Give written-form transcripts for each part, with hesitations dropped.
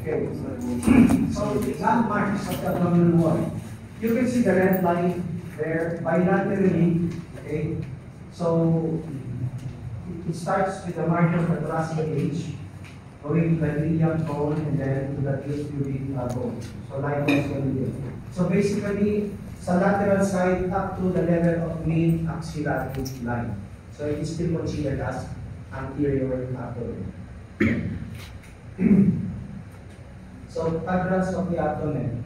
Okay. So landmarks of the abdominal wall. You can see the red line there bilaterally. Okay. So it starts with the margin of the thoracic cage, going to the iliac bone and then to the pubic bone. So likewise when we do. So basically, sa lateral side up to the level of main axillary line. So it is still considered as anterior abdomen. So quadrants of the abdomen.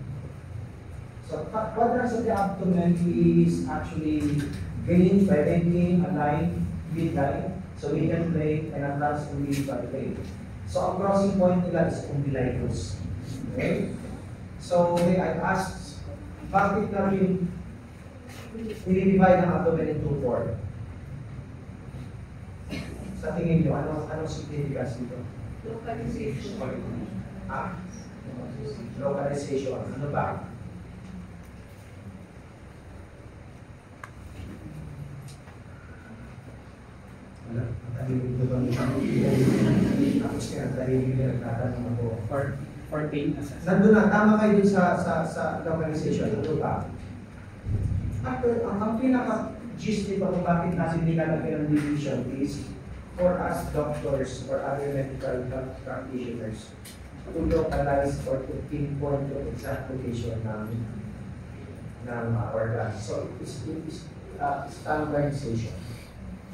So quadrants of the abdomen is actually gained by making a line, midline, so median plane and a transumbilical plane. So ang crossing point nila is umbilicus. Okay? So I asked, bakit namin i-divide ang abdomen into 4? Sa tingin nyo, anong significance dito? Localization. Localization. Ano ba? Wala. Matahimik ito ba? Tapos kaya natahimik na nagtatanong ako. For pain assessment. Nandun na, tama kayo dun sa localization. Ano ba? Ang pinaka-gist nito kung bakit natin nilalagyan ng division is for us doctors or other medical practitioners to localize or to pinpoint the exact location ng organs. So it is standardization.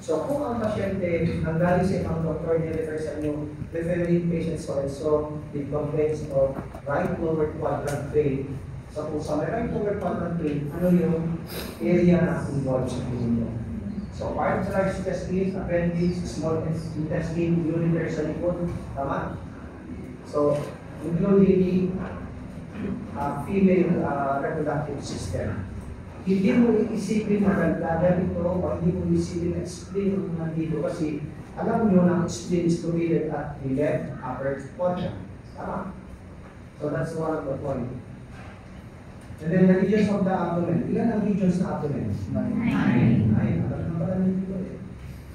So kung ang pasyente ang galing sa ibang doktor, nirefer sa inyo, referring patients also with complaints of right lower quadrant pain. So kung sa may right lower quadrant pain, ano yung area na involved sa pinto? So part sa large intestine, appendix, small intestine, ureter sa likod, tama? So including female reproductive system. Hindi mo iisipin na gallbladder ito o hindi mo iisipin na spleen ang nandito kasi alam nyo na ang spleen is located at the left upper quadrant. Tama? So that's one of the point. And then the regions of the abdomen. Ilan ang regions ng abdomen? 9. Alam na pala nito eh.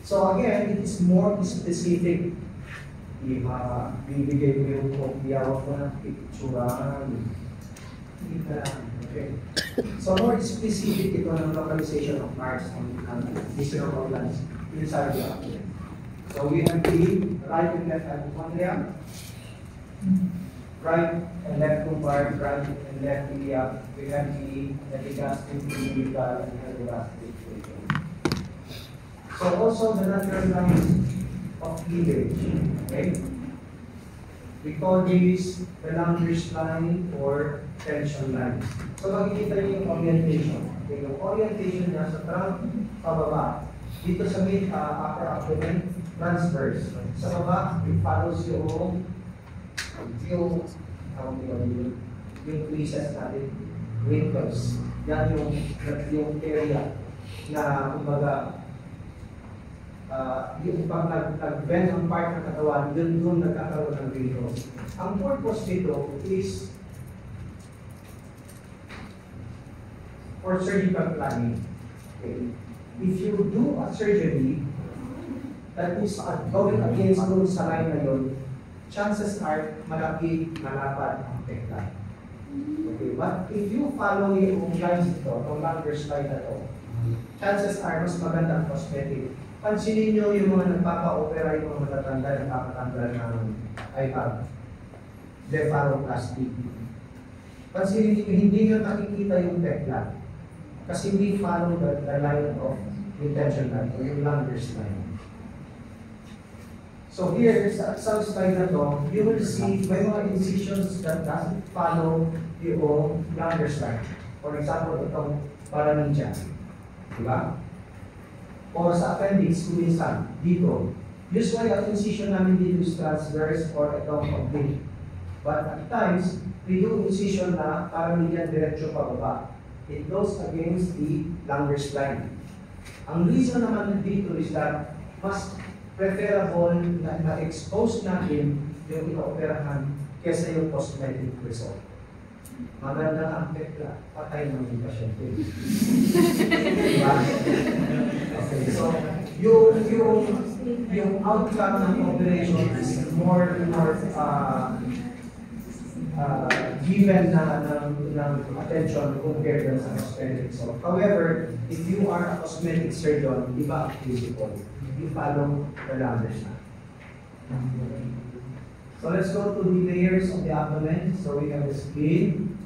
So again, it is more specific. Bibigay ko yung biyawak ko ng picturean. Okay. So more specific ito ng localization of parts and visceral organs inside the abdomen. So we have the right and left hypochondria, right and left lumbar, right and left iliac. We have the epigastric, umbilical, and hypogastric. So also the lateral lines of cleavage. Okay? We call these the Langer's line or tension line. So makikita niyo yung orientation. Okay, yung orientation niya sa trunk, pababa. Dito sa mid upper abdomen, transverse. Sa baba, it follows yung creases natin, wrinkles. Yan yung area na kumbaga yung pag nag-bend ang part ng katawan, doon nagkakaroon ng wrinkles. Ang purpose nito is for surgical planning. Okay. If you do a surgery that is going against doon sa line na yun, chances are malaki, malapad ang pekla. Okay, but if you follow yung lines ito, itong Langer's line na to, chances are mas maganda ang prosthetic. Pansinin nyo yung mga nagpapa-opera, yung mga matatanda, nagpapatanggal ng iPad, blepharoplasty. Pansinin nyo, hindi nyo nakikita yung pekla. Kasi we follow the line of retention line, or yung Langer's line. So here, sa slide na to, you will see may mga incisions that doesn't follow yung Langer's line. For example, itong paraninja. Diba? O sa appendix, kuminsan, dito. Usually, ang incision namin dito is transverse or itong oblique. But at times, we do incision na parang hindi yan diretso pababa. It goes against the Langer's line. Ang reason naman dito is that mas preferable na na-expose natin yung ino-operahan kesa yung cosmetic result. Maganda ang pekla, patay ng yung pasyente. Diba? Okay, so yung outcome ng operation is more given ng attention compared dun sa cosmetic. So, however, if you are a cosmetic surgeon, iba ang physical. You follow the ladders na. So let's go to the layers of the abdomen. So we have the skin,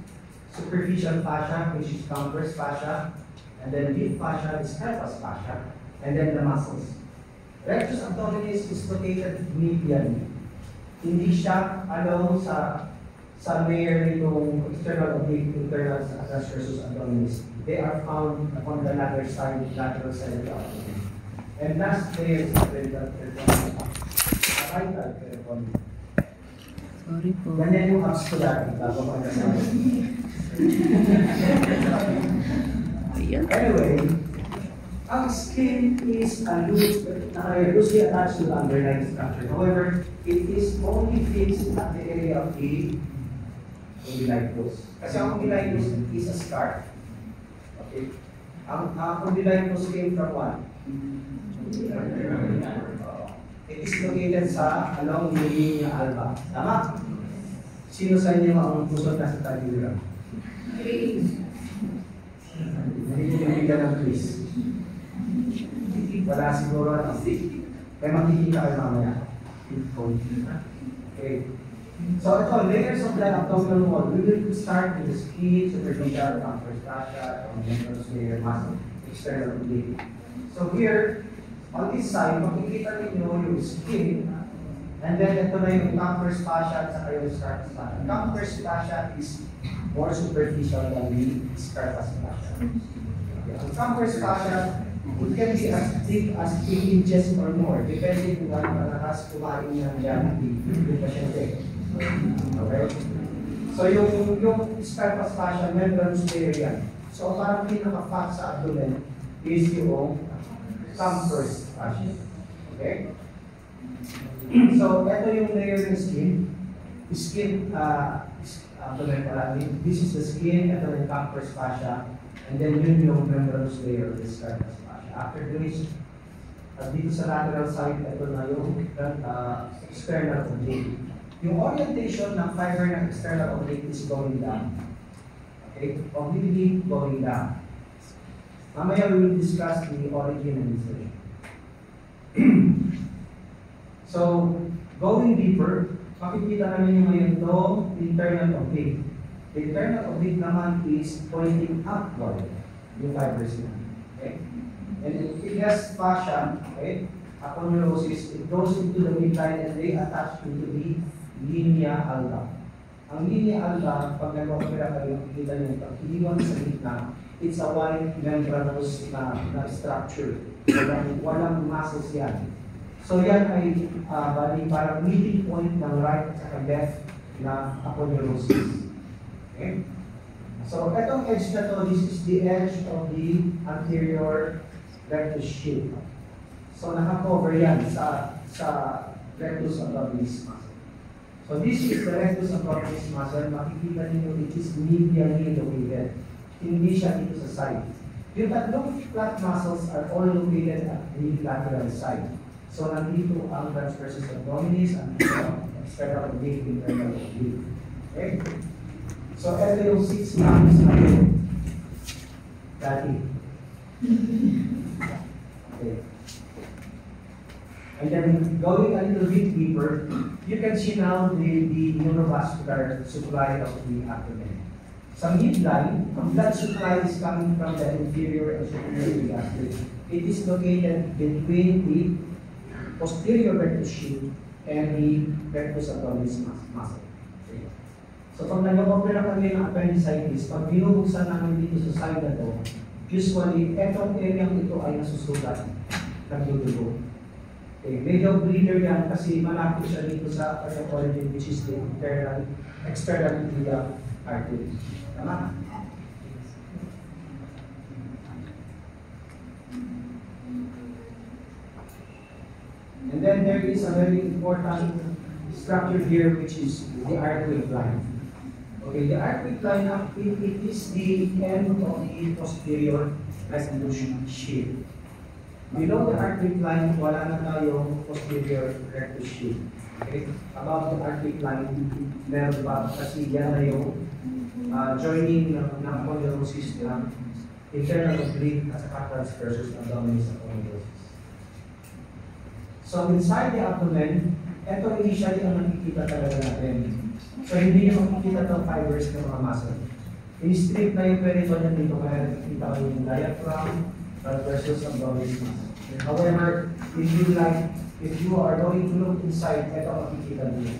superficial fascia, which is transverse fascia, and then deep fascia is carpus fascia, and then the muscles. Rectus abdominis is located medially. Hindi siya along sa layer nitong external oblique, internal atlas versus abdominis. They are found on the lateral side of the abdomen. And last layer is the perital periton. Sorry po. Ganyan yung abs ko dati, bago pa nasabi. Anyway, ang skin is loosely attached to the underlying structure. However, it is only fixed at the area of the umbilicus. Kasi ang umbilicus is a scar. Okay? Ang umbilicus came from what? It is located along the linea alba. Tama? Sino sa inyo ang pusod na sa tagiliran? Nagiging ng Chris. Wala siguro na. May makikita kayo mamaya. Okay. So ito, layers of the abdominal wall. We will start with the skin, superficial, transverse fascia, and layer, muscle, external oblique. So here, on this side, makikita ninyo yung skin, and then ito na yung transverse fascia at saka yung carpus fascia. Transverse fascia is more superficial than the carpus fascia. Okay. Ang transverse fascia, it can be as thick as 8 inches or more, depending kung ano kalakas kumain niya dyan, yung pasyente. Okay? So yung carpus fascia, membranous layer yan. So parang pinaka-fat sa abdomen is yung transverse fascia. Okay? So, ito yung layer ng skin. Abdomen pala. This is the skin, ito yung transverse fascia, and then yun yung membranous layer of this carpus fascia. After this, dito sa lateral side, ito na yung external oblique. Yung orientation ng fiber ng external oblique is going down. Okay? Oblique going down. Mamaya we will discuss the origin and insertion. So, going deeper, makikita namin yung ngayon itong internal oblique. The internal oblique naman is pointing upward, yung fibers na. Okay? And it has fascia, okay? Aponeurosis, it goes into the midline and they attach into the linea alba. Ang linea alba, pag nag-opera kayo, makikita nyo ito, iniwan sa gitna, it's a white membranous na structure. Walang muscles yan. So yan ay parang meeting point ng right at left na aponeurosis. Okay? So itong edge na to, this is the edge of the anterior rectus shield. So nakakover yan sa rectus abdominis muscle. So this is the rectus abdominis muscle. Makikita niyo it is medially located. Hindi siya dito sa side. Yung tatlong flat muscles are all located at the lateral side. So nandito ang transversus abdominis, ang external oblique, internal oblique. Okay? So ito yung 6 lines natin. Dati. Okay. And then going a little bit deeper, you can see now the neurovascular supply of the abdomen. Sa midline, ang blood supply is coming from the inferior and superior gastric. It is located between the posterior rectus shield and the rectus abdominis muscle. Okay. So pag nag-opera kami ng appendicitis, pag binubuksan namin dito sa side na to, usually, etong area ito ay nasusugat, nagdudugo. Okay. Medyo bleeder yan kasi malapit siya dito sa origin, which is the external iliac artery. Tama? And then there is a very important structure here, which is the arcuate line. Okay, the arcuate line, it is the end of the posterior rectus shield. Below the arcuate line, wala na tayong posterior rectus shield. Okay? Above the arctic line, meron pa kasi yan na yung joining ng condyle system, internal oblique at saka transversus abdominis aponeurosis. So inside the abdomen, ito initially ang nakikita talaga natin. So hindi nyo makikita itong fibers ng mga muscle. In-strip na yung peritoneum dito kaya nakikita ko yung diaphragm, transversus abdominis muscle. However, if you are going to look inside, ito makikita nyo.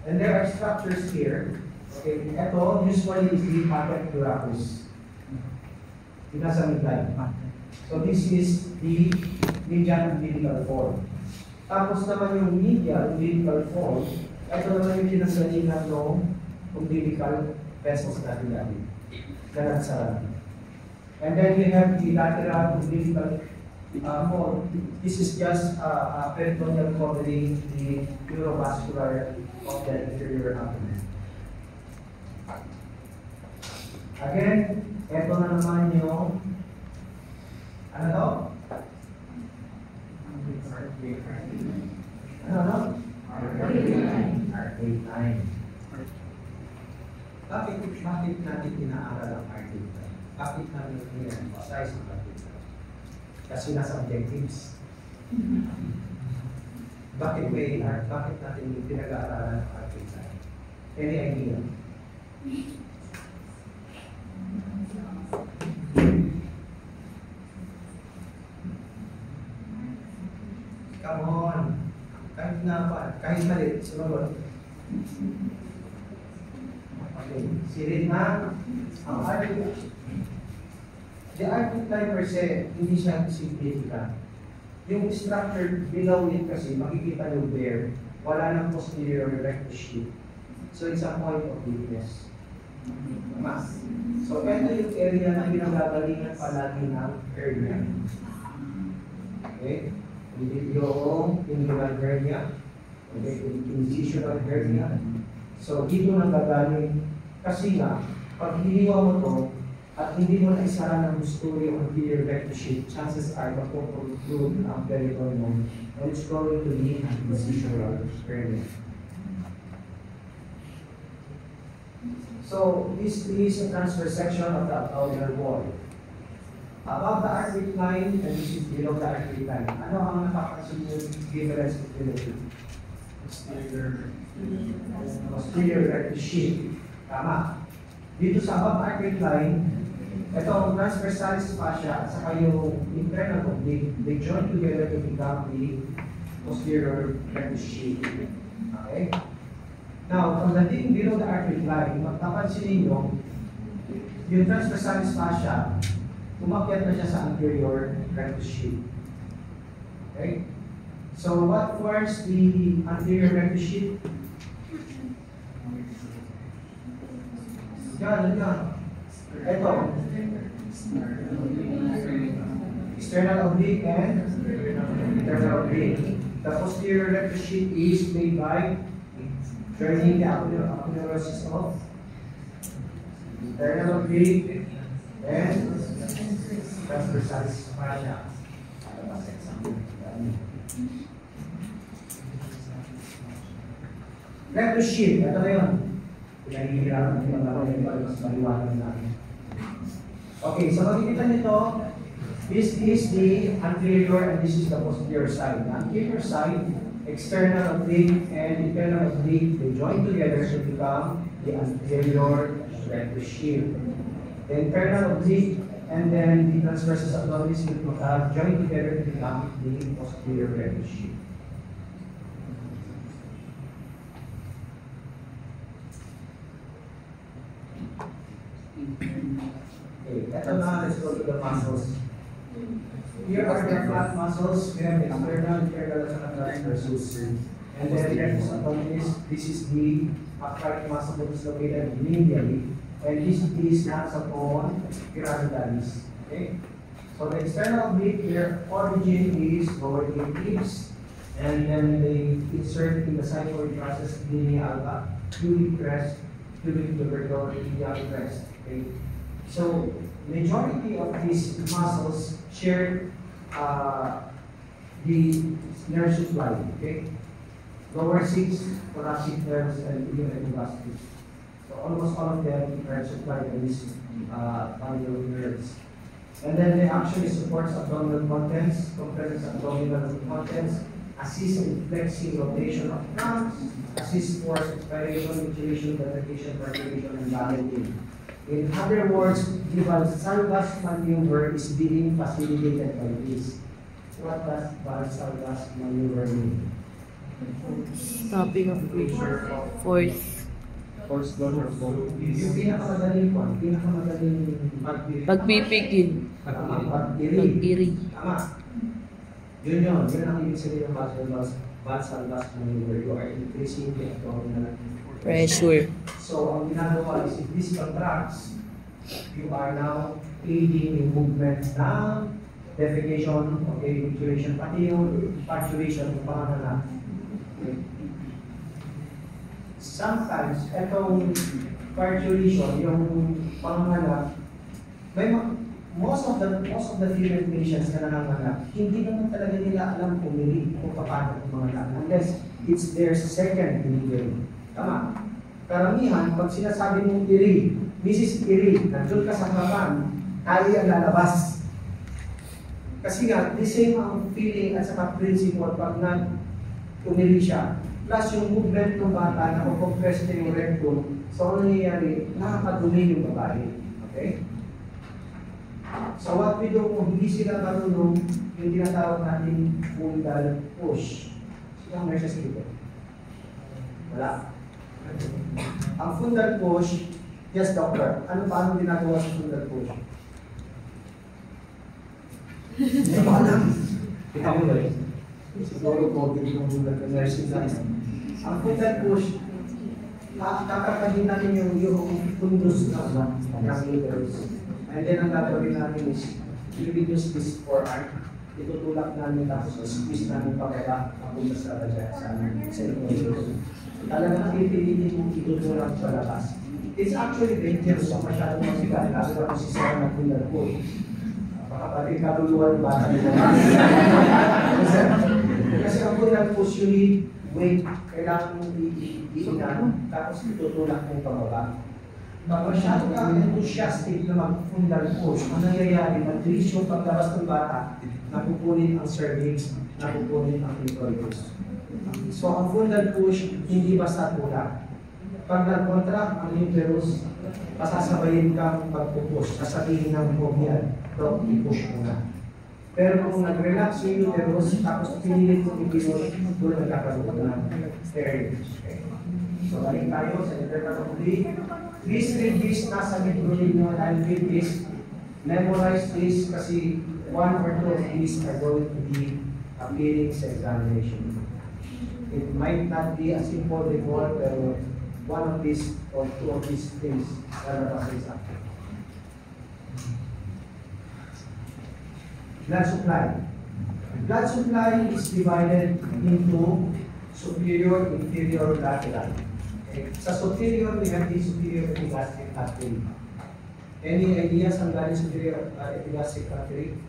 And there are structures here. Okay, ito usually is the patent duracus. Yung nasa midline. So this is the median umbilical fold. Tapos naman yung medial umbilical fold, ito naman yung pinagalingan ng umbilical vessels natin dati. Ganun sa and then we have the lateral umbilical fold. This is just peritoneal covering the neurovascular of the inferior abdomen. Again, ito na naman yung ano to? Ano? Arcade 9. Bakit natin inaaral ang arcade 9? Bakit natin i-emphasize ang arcade 9? Kasi nasa objectives. Bakit natin pinag-aaralan ang arcade 9? Any idea? Come on. Kahit mali, sumunod. Okay. Sirit na ang arcade. The arcade line per se, hindi siya significant. Yung structure below it kasi, makikita nyo there, wala nang posterior rectus sheath. So it's a point of weakness. Mas. So ito yung area na pinagagalingan palagi ng hernia. Okay? Yung inguinal hernia, okay, incisional hernia. So dito nang gagaling kasi nga, pag hiniwa mo to at hindi mo na isara ng gusto yung anterior rectus sheath, chances are mapupunod ang peritoneum and it's going to be an incisional hernia. So this is a transverse section of the abdominal wall. Above the arcade line, and this is below the arcade line. Ano ang napapansin yung difference between the two? Posterior rectus sheath. Tama. Dito sa above arcade line, ito ang transversalis fascia at saka yung internal oblique, they join together to become the posterior rectus sheath. Okay? Now, pagdating below the arcade line, mapapansin ninyo, yung transversalis fascia, umakyat na siya sa anterior rectus sheath. Okay? So, what forms the anterior rectus sheath? Yan. Ito. External oblique and internal oblique. The posterior rectus sheath is made by joining the aponeurosis of internal oblique and transversalis fascia. Rectus sheath, ito na yun. Pinahihirapan yung mga mas maliwanag namin. Okay, so makikita nito, this is the anterior and this is the posterior side. The anterior side, external oblique and internal oblique, they join together to become the anterior rectus sheath. The internal oblique and then the transversus abdominis will join together to become the posterior rectus sheath. Okay, ito na, let's go to the muscles. Here are the flat muscles. We have external, internal, and transversus. And then rectus abdominis, this is the upright muscle that is located medially. And this is not upon pyramidalis. Okay? So the external oblique, their origin is lower ribs, and then they insert in the xiphoid process linea alba, pubic crest, pubic tubercle, iliac crest. Okay? So majority of these muscles share the nerve supply. Okay? lower 6 thoracic nerves and ilioepiplastic. So almost all of them are supplied by these bundle nerves. And then they actually supports abdominal contents, compresses abdominal contents, assist in flexing rotation of trunks, assist for expiration, maturation, defecation, perforation, and balloting. In other words, the Valsalva's maneuver is being facilitated by this. What does Valsalva's maneuver mean? Stopping of force. Force closure of both. Yung pinakamadaling one, pinakamadaling Pagpipigil. pag-iri. Pag-iri. Tama. Yun ang ibig sabihin ng Valsalva's maneuver. You are increasing the abdominal Pressure. So, ang ginagawa is if this contracts, you are now aiding in movement ng defecation, okay, maturation, pati yung parturition ng panganak. Okay. Sometimes, itong parturition, yung panganak, may most of the female patients na nanganganak, hindi naman talaga nila alam kung paano panganak unless it's their second delivery. Tama. Karamihan, pag sinasabi mong iri, Mrs. Iri, nandun ka sa harapan, tayo ang lalabas. Kasi nga, the same ang feeling at saka principle pag nag-umiri siya. Plus yung movement ng bata, nakukompress na yung rectum, so ano nangyayari, nakakadumi yung babae. Okay? So what we do kung hindi sila marunong, yung tinatawag natin fundal push. Silang nurses dito. Wala. Ang fundal push, yes doctor, paano ginagawa sa fundal push? Hindi ko alam. Kita mo ba yun? Siguro ko, hindi ko fundal nursing na. Ang fundal push, kakatahin natin yung fundus ng uterus. And then ang gagawin natin is, i-reduce this forearm, itutulak namin tapos squeeze namin pababa, papunta sa uterus. Talagang pipilitin mong itutulak sa labas. It's actually dangerous kung masyadong masigat. Kasi kung sisira na fundal push. Baka pati kaluluwa ng bata nila. Kasi ang fundal push, you need weight. Kailangan mong iinan, tapos itutulak mong pababa. Pag masyado ka enthusiastic na mag-fundal push, ang nangyayari, mag-reach yung paglabas ng bata, napupunin ang cervix, napupunin ang clitoris. So ang fundal push, hindi basta tulak. Pag nag-contract ang uterus, pasasabayin kang pagpupush, sasabihin ng phobia, so i-push mo na. Pero kung nag-relax yung uterus, tapos pinilit kong i-push, doon nagkakaroon ng steroids. So balik tayo sa interpretably. Please read this, nasa libro ninyo, and read this. Memorize this kasi one or two of these are going to be appearing sa examination. It might not be a simple recall, pero one of these or two of these things lalabas sa exam. Blood supply. Blood supply is divided into superior, inferior, lateral. Okay. Sa superior, we have the superior epigastric artery. Any ideas on the superior epigastric artery?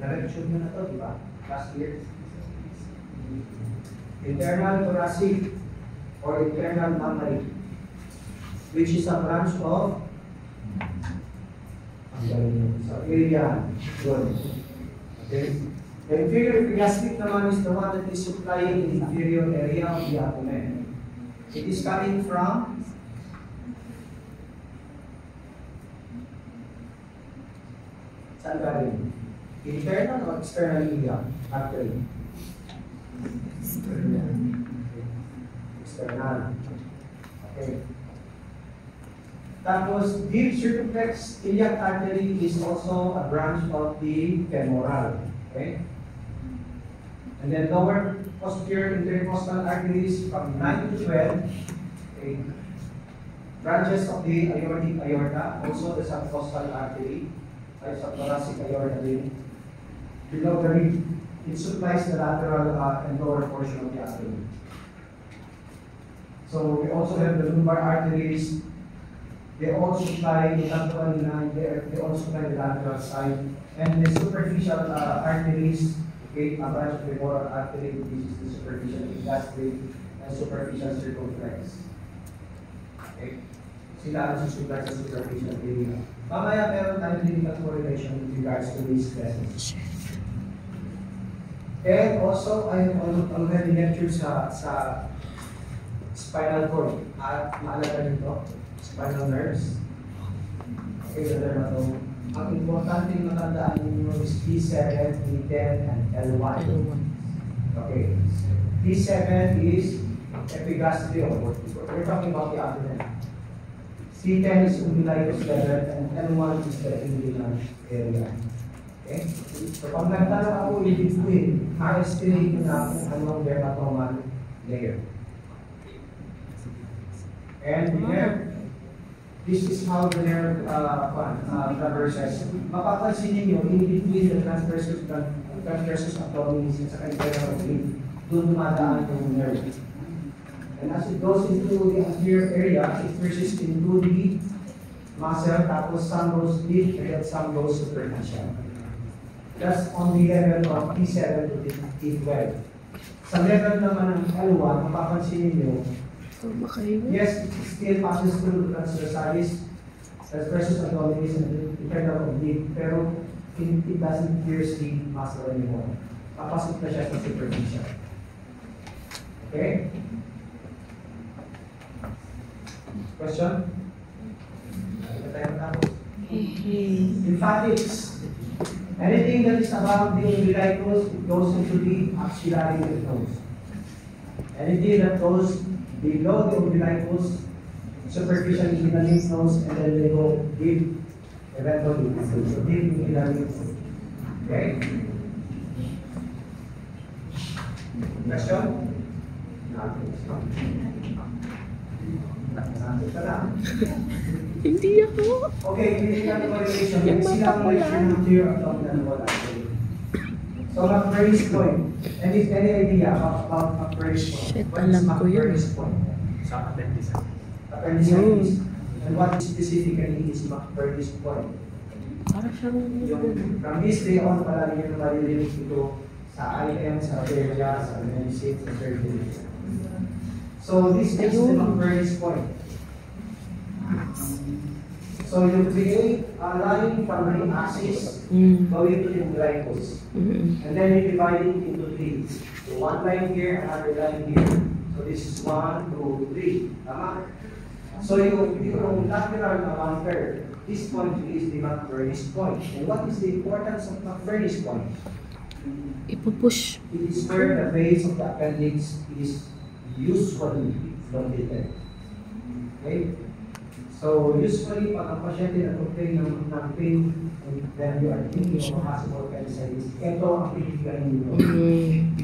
Na-revision mo na ito, di ba? Last year. Internal thoracic or internal mammary, which is a branch of area. Good. Okay. The inferior epigastric naman is the one that is supplying the inferior area of the abdomen. It is coming from saan galing? Internal or external area? Artery. External. Okay. Tapos, deep circumflex iliac artery is also a branch of the femoral. Okay. And then lower posterior intercostal arteries from 9 to 12. Okay. Branches of the aortic aorta, also the subcostal artery, subthoracic aorta din. Below the rib, it supplies the lateral and lower portion of the abdomen. So we also have the lumbar arteries. They all supply the abdomen line. They all supply the lateral side. And the superficial arteries Okay, a branch of femoral artery, this is the superficial gastric and superficial circumflex. Okay? Sila ang susulat sa superficial area. Mamaya meron tayong clinical correlation with regards to these vessels. And also, I already lectured sa spinal cord. At maalaga nito, spinal nerves. Okay, so na ito. Ang importante yung matandaan ninyo is T7, T10, and L1. Okay. T7 is epigastrial. We're talking about the abdomen. T10 is umbilicus level, and L1 is the inguinal area. Okay? So pag nagtanong ako in between, ma-estimate ko na kung anong dermatomal layer. And here, this is how the nerve traverses. Mapapansin ninyo, in between the transversus abdominis at saka internal oblique, doon dumadaan yung nerve. And as it goes into the anterior area, it pushes into the muscle, tapos some goes deep and some goes superficial. That's on the level of T7 to T12. Sa level naman ng L1, mapapansin ninyo, yes, it still passes through the transversalis, transversus abdominis and internal oblique, pero it doesn't pierce the muscle anymore. Papasok na siya sa superficial. Okay? Question? Lymphatics. Anything that is above the umbilicus, it goes into the axillary lymph nodes. Anything that goes below the umbilicus, superficially in the lymph nodes, and then they go deep, eventually, so deep in the lymph nodes. Okay? Question? Hindi ako. Okay, clinical correlation. Yung silang anterior abdominal wall actually. So, McMurray's point. Any idea about McMurray's point? Shit, What is alam ko yun. McMurray's point? Sa appendicitis. Appendicitis. And what specifically is McMurray's point? Para siyang Yung from this day on, palagi yung maririnig ito sa IM, sa Australia, sa medicine, sa surgery. So, this is the McMurray's point. So you create a line from the axis going to the umbilicus. And then you divide it into three. So one line here, another line here. So this is 1, 2, 3. Tama? So yung lateral one third, this point is the McMurray's point. And what is the importance of McMurray's point? ipupush. It is where the base of the appendix is usually located. Okay? So usually, pag ang pasyente na-complain ng pain, and then you are thinking of possible appendicitis, ito ang pinipigain ninyo.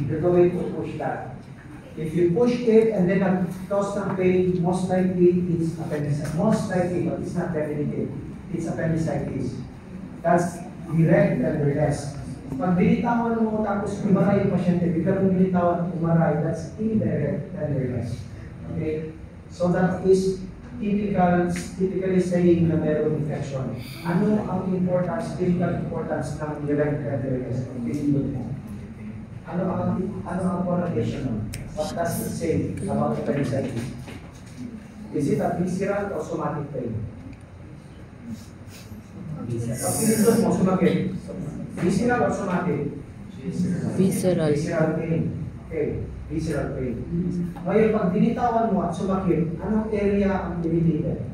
You're going to push that. If you push it and then nag-cause ng pain, most likely it's appendicitis. Most likely, but it's not definitive. It's appendicitis. That's direct and rest. Pag binitawan mo tapos umaray yung pasyente, biglang binitawan umaray, that's indirect and rest. Okay? So that is typically saying na meron infection. Ano ang importance, clinical importance ng direct evidence ng pinindot mo? Ano ang correlation? What does it say about appendicitis? Is it a visceral or somatic pain? Pag pinindot mo, sumakit. Visceral or somatic? Visceral. Visceral pain. Okay. Visceral pain. Ngayon, pag binitawan mo at sumakit, anong area ang irritated?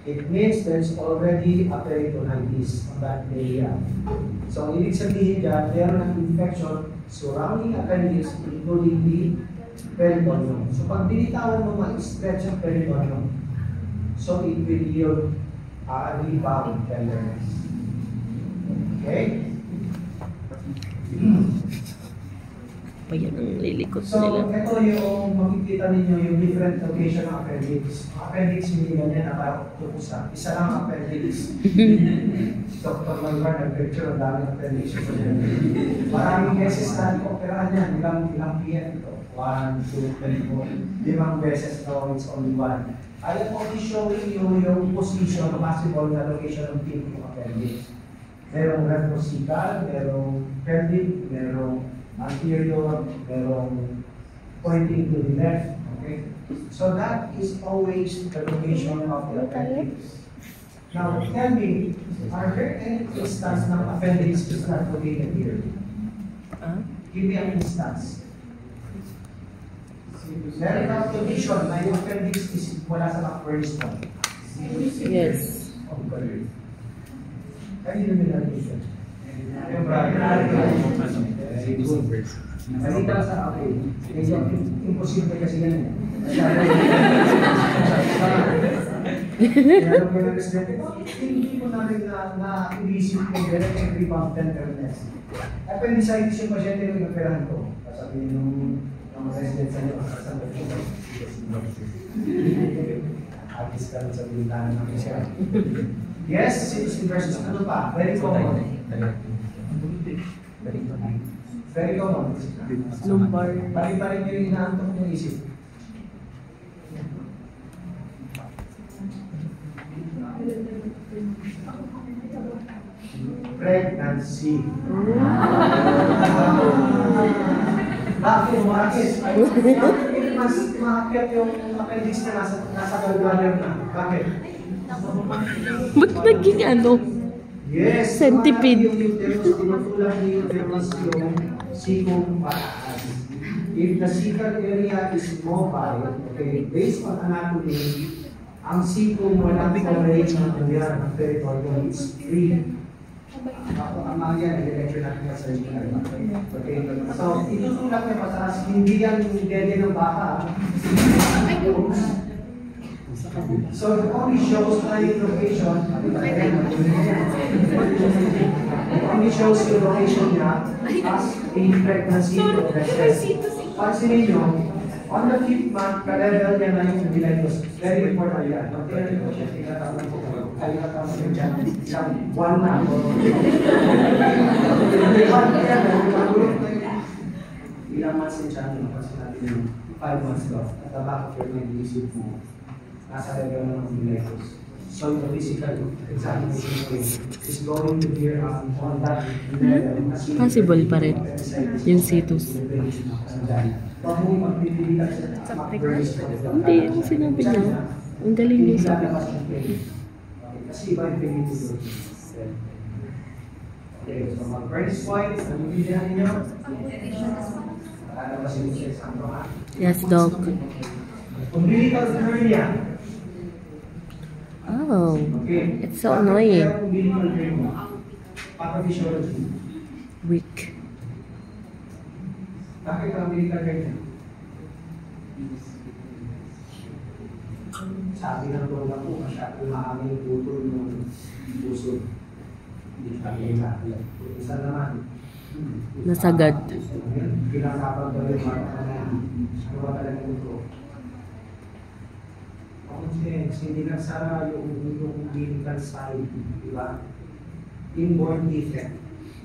It means there's already a peritonitis on that area. So, ang ibig sabihin dyan, meron ng infection surrounding appendix, including the peritoneum. So, pag binitawan mo, ma-stretch ang peritoneum. So, it will yield a rebound tenderness. Okay? Pa yan ang lilikot So, nila. ito yung makikita ninyo yung different location ng appendix. Ang appendix hindi ganyan about tukusa. Isa lang ang appendix. Dr. Malvar nag-lecture ang daming appendix. Maraming beses na operahan yan. Ilang PM ito? 1, 2, 3, 4. 5 beses. No, it's only 1. I am only showing you yung position, possible na location ng tip ng appendix. Merong retroscal, merong pelvic, merong anterior, merong pointing to the left. Okay? So that is always the location of the appendix. Now, tell me, are there any instances ng appendix is not located here? Ah? Give me an instance. Meron na condition na yung appendix is wala sa brainstorm. Yes. Kanino nilagay? Yung brother. Very good. Halika sa okay. Imposible kasi yan. Kaya nung may presidente, hindi ko namin na-iisip ko direct and rebound tenderness. Appendicitis yung pasyente nung inoperahan ko. Sasabihin nung resident sa inyo, kasasabi ko. Artist ka rin sa bintana ng isya. Yes, citizen versus ano pa? Very common. Very common. Lumbar. Pari-pari nyo yung inaantok ng isip. Pregnancy. Bakit? Bakit? Mas maakyat yung appendix na nasa gallbladder na. Bakit? Ba't naging ano? Yes. Centipede. Yung uterus, tinutulak ni uterus yung sikong pataas. If the cecal area is mobile, okay, based on anatomy, ang sikong walang coverage ng area ng territorium is free. Ako ang mga yan, i-lecture natin sa surgical. Okay, so itutulak niya pataas, hindi yan dede ng baka. So it only shows na yung location, it only shows yung location niya as a pregnancy progresses. Pansin ninyo, on the 5th month, ka-level niya na yung umbilicus. Very important yan. Pag-level ko siya, tingnan ko kalimutan mo yung dyan, isang buwan na ako. Ilang months yung dyan, kasi natin yung 5 months daw. At the back of your mind, isip mo, nasa level ng umbilicus. So the physical examination is going to be on that level. Possible pa rin. Yung situs. Huwag mong magpipilitan sa McBurn's. Hindi, yung sinabi niya. Ang galing niya sa akin. Kasi iba yung pinito. Okay, so McBurn's point, ano yung bilihan ninyo? Lalabas yung sa isang ha? Yes, Doc. Umbilical hernia. Oh, Okay. it's so annoying. Umbilical hernia. Pathophysiology. Weak. Bakit ang umbilical hernia? Sabi ng lola ko, masyadong maaming putol ng puso. Hindi kami natin. Isa naman. Nasagad. Pinakapag ko yung mga ano ba talaga ito? Hindi nagsara yung umbilical side, di ba? Inborn defect.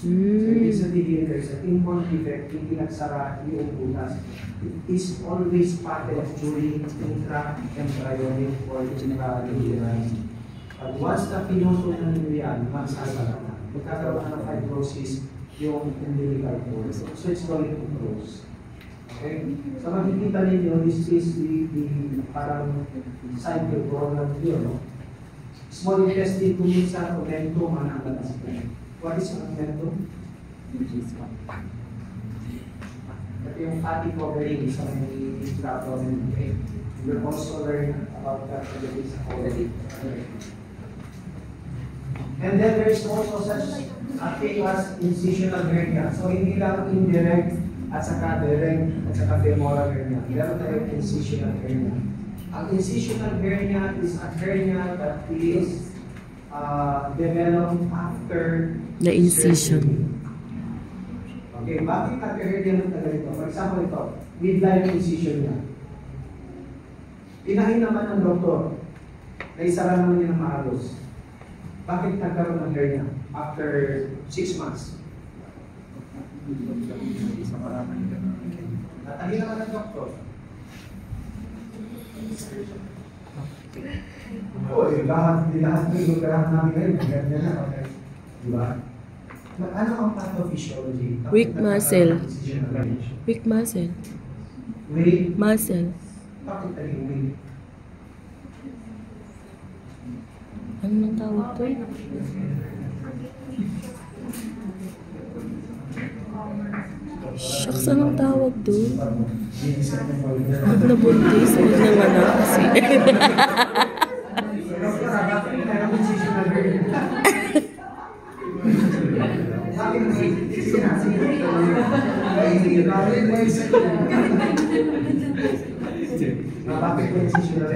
So, ibig sabihin there's an inborn defect, hindi nagsara yung butas. It is always patent during intra-embryonic or intra-uterine. But once na pinutol na nyo yan, magsasara na. Magkakaroon na ng fibrosis yung umbilical cord. So it's going to close. Okay? So makikita ninyo, this is the parang cycle program here, no? Small intestine, kuminsan, omentum, mananggal na siya. What is an omentum? Ito yung fatty covering sa may abdomen. Okay? You will also learn about that already. And then there is also such a thing as incisional hernia. So hindi lang indirect at saka direct at saka femoral hernia. Meron tayong incisional hernia. Ang incisional hernia is a hernia that is developed after The incision. surgery. Okay, bakit nagka-hernia ng ganito? For example, ito, midline incision niya. Inahin naman ng doktor na isara naman niya ng maayos. Bakit nagkaroon ng hernia after 6 months? Natahin naman ng doktor. Oo, lahat ng lugar namin ngayon, ganyan na. Okay. Diba? Ano ang pathophysiology? Weak muscle. Weak Weak muscle. Weak? Muscle. Bakit naging weak? Ano nang tawag to? Shucks, anong tawag doon? Pag nabuntis, huwag naman na kasi. Bakit po yung seasonal?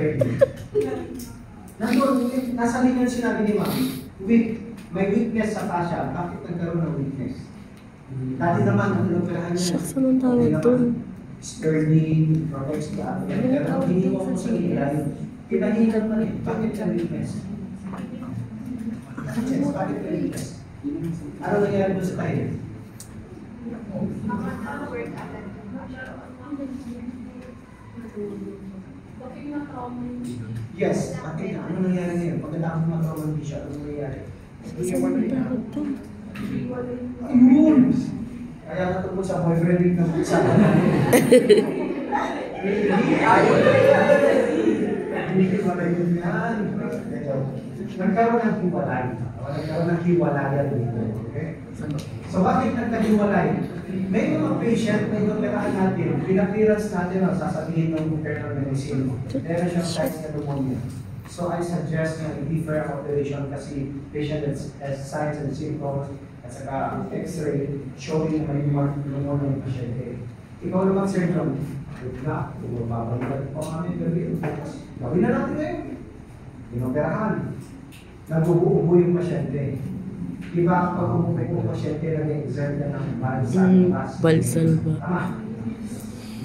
Nandun, nasa linya yung sinabi ni Ma'am, may weakness sa fascia. Bakit nagkaroon ng weakness? Dati naman, ang pinoperahan niya. Shucks, anong tawag doon? Sterling, Roberts, pero hiniwa mo sa ilalim. Pinahilan pa rin. Bakit siya weakness? Bakit siya weakness? Ano nangyari mo sa tayo? Yes, bakit na? Ano nangyari ngayon? Pagkatapos mag-trauma siya, ano nangyari? Saan ang tawag doon? Ayun! Kaya natungkol sa boyfriend ng isa. Hindi ko pala yun yan. Nagkaroon ng hiwalay. Nagkaroon ng hiwalayan dito. Okay? So bakit nagkahiwalay? May mga patient, may operahan natin, pinapirans natin ang sasabihin ng internal medicine. Meron siyang signs na pneumonia. So I suggest na i-defer ang operation kasi patient has signs and symptoms at saka x-ray showing na may pneumonia ng pasyente. Ikaw naman, Sir John, na, babalikan po kami gabi. Gawin na natin ngayon. Pinoperahan. Nag-uubo yung pasyente. Diba kapag umupo yung pasyente, nag-exert na ng balsam gas? Balsam ba? Tama.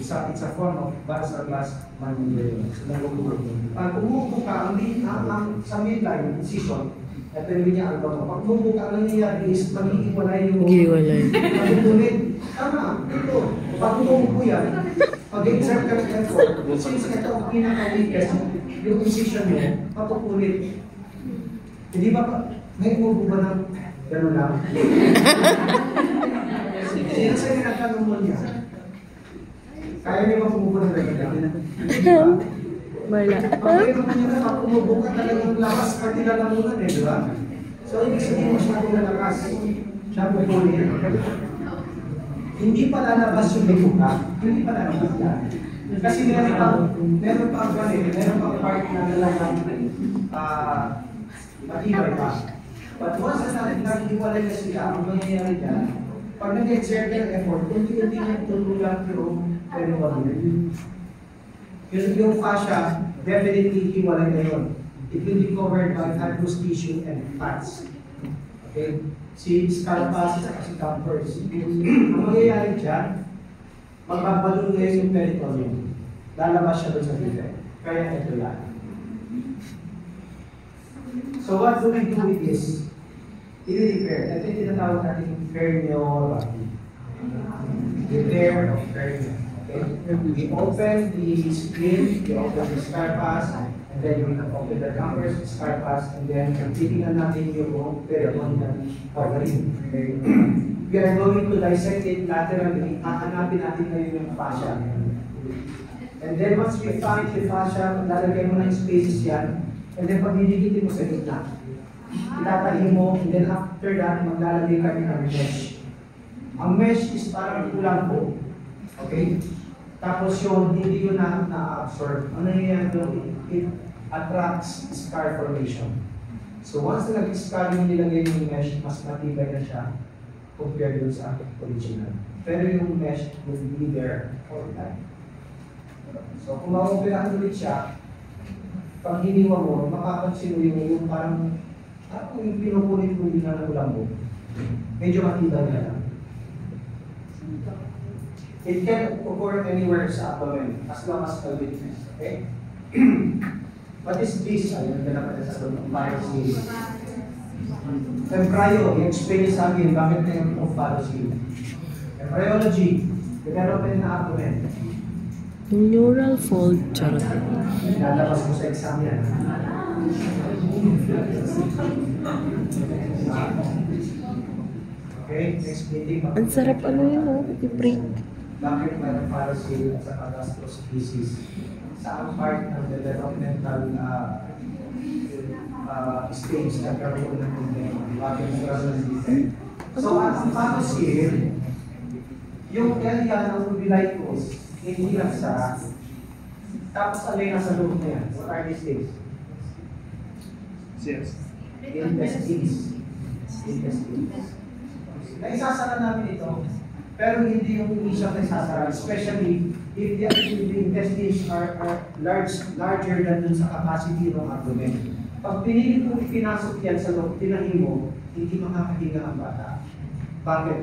It's a form of balsam gas maneuver. So, nag-uubo. Pag umupo ka, sa midline, incision, ito yung linya album. Pag umupo ka, ang nangyayari is mag-iiwalay yung Giwalay. mag-ulit. Tama. Ito. Pag umupo yan, pag-exert ka ng effort, since ito ang pinaka-weakest, yung incision mo, papupulit. Hindi ba may umupo ba ng gano'n lang? Sino sa'yo nagkaroon niya? Kaya niyo ba umupo ng gano'n lang? Wala. Pag naman niya na, umupo ka talagang lakas, pati lalamunan eh, di ba? So, ibig sabihin mo siya kung lalakas, siya pupulit. Hindi pa lalabas yung bikuka, hindi pa lalabas yan. Kasi meron pa part na nalalang matibay pa. But once na nag-iwalay na sila, ang mangyayari dyan, pag nag-exert ng effort, unti-unti niya tulungan yung periwalay. Yung fascia, definitely hiwalay na yun. It will be covered by fibrous tissue and fats. Okay? Si scalpus at si campers. Ang mangyayari dyan, magbabalon ngayon yung peritoneum. Lalabas siya doon sa defect. Kaya ito yan. So what do we do with this? I-repair. Ito yung tinatawag natin perineopathy. Repair of perineum. Okay? We open the skin, we open the scalpus, and then we open the campers, scalpus, and then titingnan natin yung peritoneum covering. We are going to dissect it laterally. Hahanapin natin ngayon yung fascia. And then once we find the fascia, lalagay mo ng spaces yan, and then pag didikitin mo sa gitna, itatahin mo, and then after that, maglalagay kami ng mesh. Ang mesh is parang kulambo. Okay? Tapos yung hindi yun na-absorb. Ano yan doon? It attracts scar formation. So once na nag-scar yung nilagay yung mesh, mas matibay na siya compared dun sa original. Pero yung mesh will be there for time. So kung ma-operahan ulit siya, pag hiniwa mo, makapansin mo yung parang yung pinukulit mo yung nanagulambo. Medyo matibay na lang. It can occur anywhere sa abdomen as long as a weakness. Okay? What is this? Ayun, dala pa sa doon. Biopsy. Embryo, i-explain sa akin bakit na yung biopsy. Embryology, development na abdomen. Neural fold, charot. Lalabas mo sa exam yan. Okay? Okay, next meeting. Ang sarap ano yun, oh. I-break. Bakit mayroong parasil at saka gastrospisis? Saan part ng developmental stage na karoon ng defect? Bakit nagkaroon ng defect? So, ang parasil, yung area ng umbilicus, hindi lang sa tapos ano yung nasa loob na yan? What are these things? Yes. Intestines. Intestines. Naisasara namin ito, pero hindi yung isang naisasara, especially if the intestines are larger than dun sa capacity ng abdomen. Pag pinilit mo ipinasok yan sa loob, tinahin mo, hindi makakahinga ang bata. Bakit?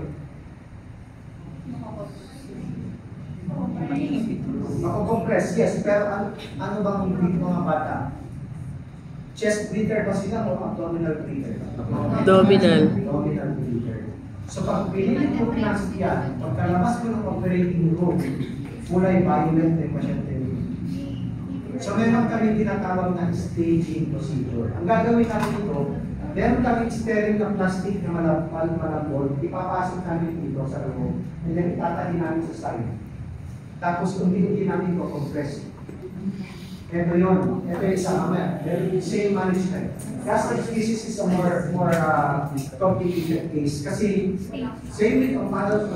Mako-compress, yes, pero ano bang breathe mga bata? Chest breather ba sila o abdominal breather? Abdominal. Abdominal breather. So pag pinilit mo pinasok yan, pagkalabas mo ng operating room, kulay violent yung pasyente. So meron kami tinatawag na staging procedure. Ang gagawin namin ito, meron kami sterile na plastic na malambol, ipapasok namin dito sa loob, and then itatahin namin sa side. Tapos unti-unti namin compress. Ito yun. Ito yung isa mamaya. Same management. Gastroenteritis is a more complicated case. Kasi same with ang paros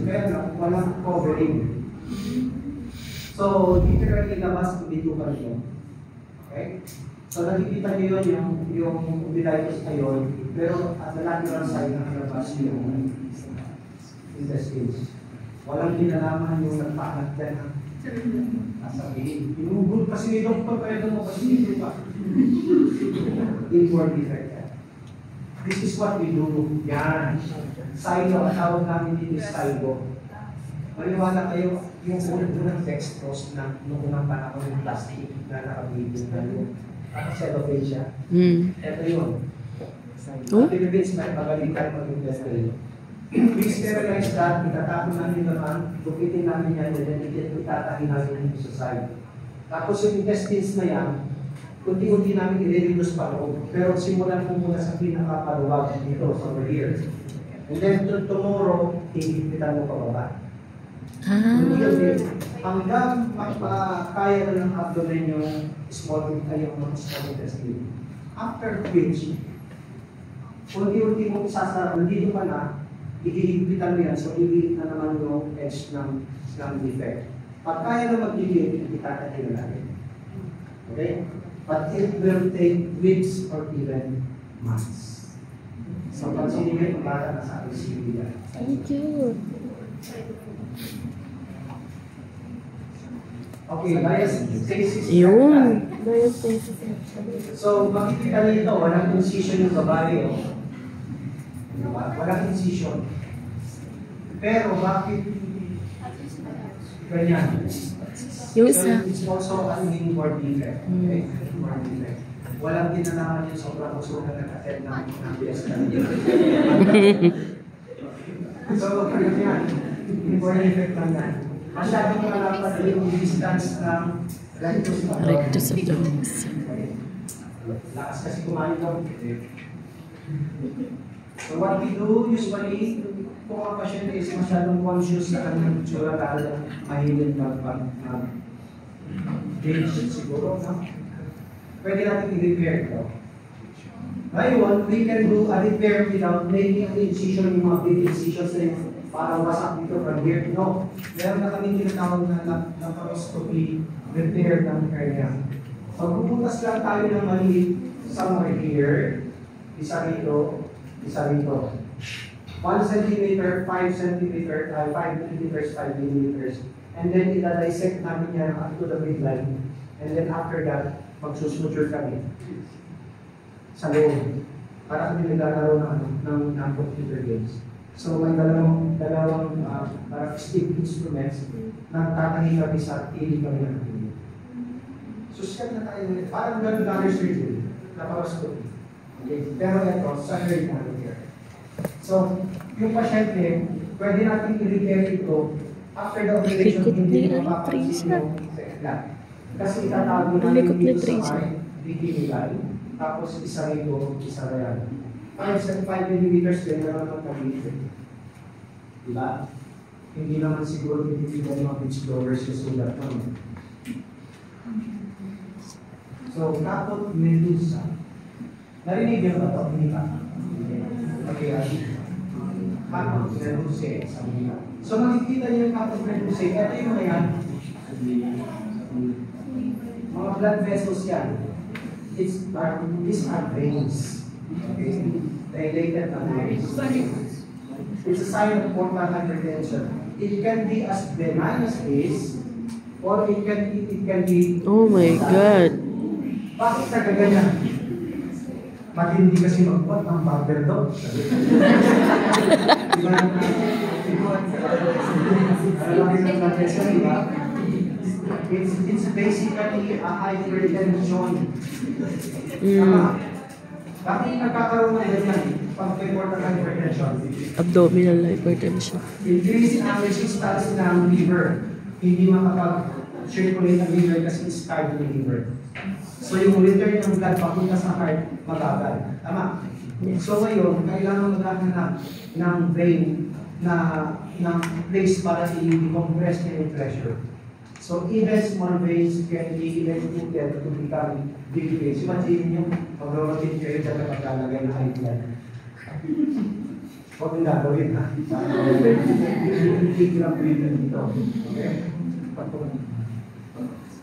pero walang covering. So, literally labas kung dito pa rin. Okay? So, nakikita niyo yun yung umbilicus na yun, pero at the lateral side nakalabas yung intestines. Walang kinalaman yung nagpaangat dyan. Sasabihin, inugod kasi ni Dr. Pwede mo kasi dito pa. Inward defect yan. This is what we do. Yan. Silo, ang tawag namin dito is silo. Maniwala kayo, yung unang dextrose na noong unang panahon ng plastic na nakabigil na yun. Parang cellophane siya. Ito yun. At Philippines, may pagalitan mag-invest kayo. We sterilize that, itatapon namin naman, bukitin namin yan, and then itatahin namin dito sa side. Tapos yung intestines na yan, unti-unti namin i-reduce pa loob. Pero simulan po muna sa pinakapaluwag dito, over here. And then tomorrow, higit-pitan mo pababa. Hanggang kaya na ng abdomen yung small intestine. After which, unti-unti mo isasara, dito pa na, ihigpitan mo yan, so ihigit na naman yung edge ng defect. Pag kaya na mag-igit, itatahin na natin. Okay? But it will take weeks or even months. So pag sinigay, bata na sa ICU yan. Thank you. Okay, diastasis. Yun. Diastasis. So, makikita nito, walang incision yung babae. Oh. Walang incision. Pero bakit ganyan? Yung So, isa. it's also an inward defect. Okay? Inward defect. Walang kinalaman yung sobrang usunan ng attend ng BS. So, ganyan. Inward defect lang yan. Masyadong malapad yung distance ng Rectus abdominis. Lakas kasi kumain daw. So what we do usually, kung ang pasyente is masyadong conscious sa kanyang tsura dahil mahilig mag-binge siguro, no? Pwede natin i-repair ito. Ngayon, we can do a repair without making an incision, yung mga big incisions na yung para wasak dito from here. No. Meron na kami tinatawag na laparoscopy repair ng hernia. Pagpupuntas lang tayo ng maliit somewhere here, isa rito, 1 centimeter, 5 centimeter, 5 millimeters, 5 millimeters. And then ita-dissect namin yan up to the midline. And then after that, magsusuture kami sa loob. Para kami naglalaro ng computer games. So may dalawang parang stick instruments na tatahin kami sa tilig kami ng tilig. So siya na tayo, parang ganun lang surgery, laparoscopy. Okay. Pero ito, sa hernia namin here. So, yung pasyente, pwede natin i-repair ito after the operation, hindi mapapansin yung effect lang. Kasi itatago namin dito sa heart, nilay, tapos isa rito, isa ryan. 5 millimeters din naman ang pag-ibig. Diba? Hindi naman siguro tititigan mga pitch blowers yung sulat naman. So, kapot medusa. Narinig yun ba ito? Hindi ka? Okay, kapot medusa sa mga. So, makikita niyo yung kapot medusa. Ito yung mga yan. Mga blood vessels yan. These are veins. Okay? Dilated na veins. It's a sign of portal hypertension. It can be as benign as this, or it can be. Oh my God. Bakit nagaganyan? Matindi kasi magbuhat ng barber dog. Diba? It's basically a hypertension. Bakit nagkakaroon ng ganyan? Pag-report ng hypertension. Abdominal hypertension. Increase in resistance ng liver. Hindi makapag-circulate ang liver kasi scarred yung liver. So yung return ng blood papunta sa heart, mabagal. Tama? So ngayon, kailangan maghahanap ng vein ng place para i-decompress yung pressure. So even small veins can be electrocuted to become big veins. Imagine nyo, pag-rotate kayo dyan na maglalagay na high blood. Huwag yung gagawin ha. Hindi lang breathing dito. Okay?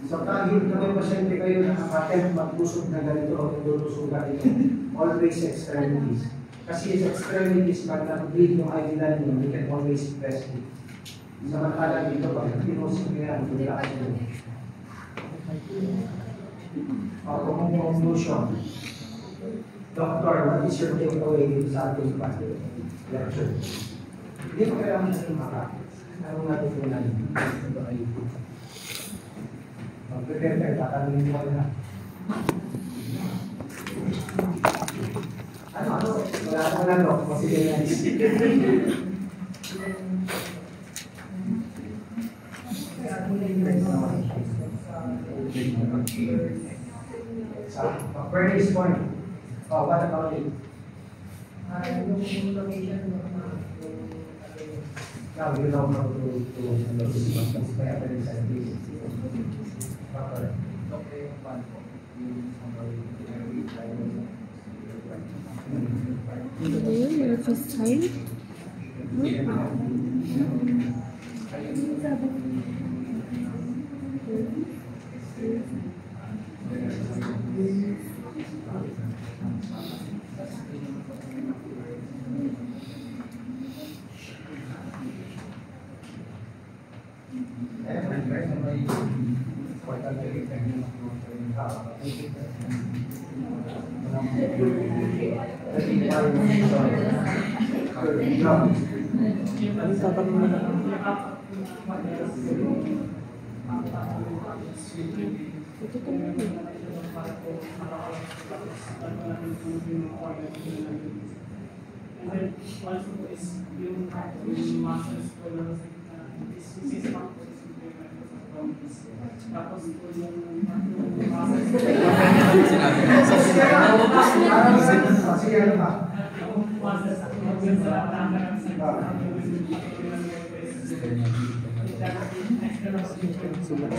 So kahit na may pasyente kayo na attempt mag-usog na ganito o naglusugan ito, always extremities. Kasi sa extremities, pag nag-bleed yung IV nyo, you can always press it. Samantala dito, pag pinusog nyo yan, relax nyo. Kung conclusion, Doctor, what is your takeaway dito sa ating lecture? Hindi ko kailangan natin makakit. Anong natutunan? Mag-prepare kayo, tatanungin mo na. Ano? Wala ko na, no? Kasi ganyan. Bernie's point. Oh, what about it? Now, you know how to kaya pa rin sa Nervous sign? Sulat.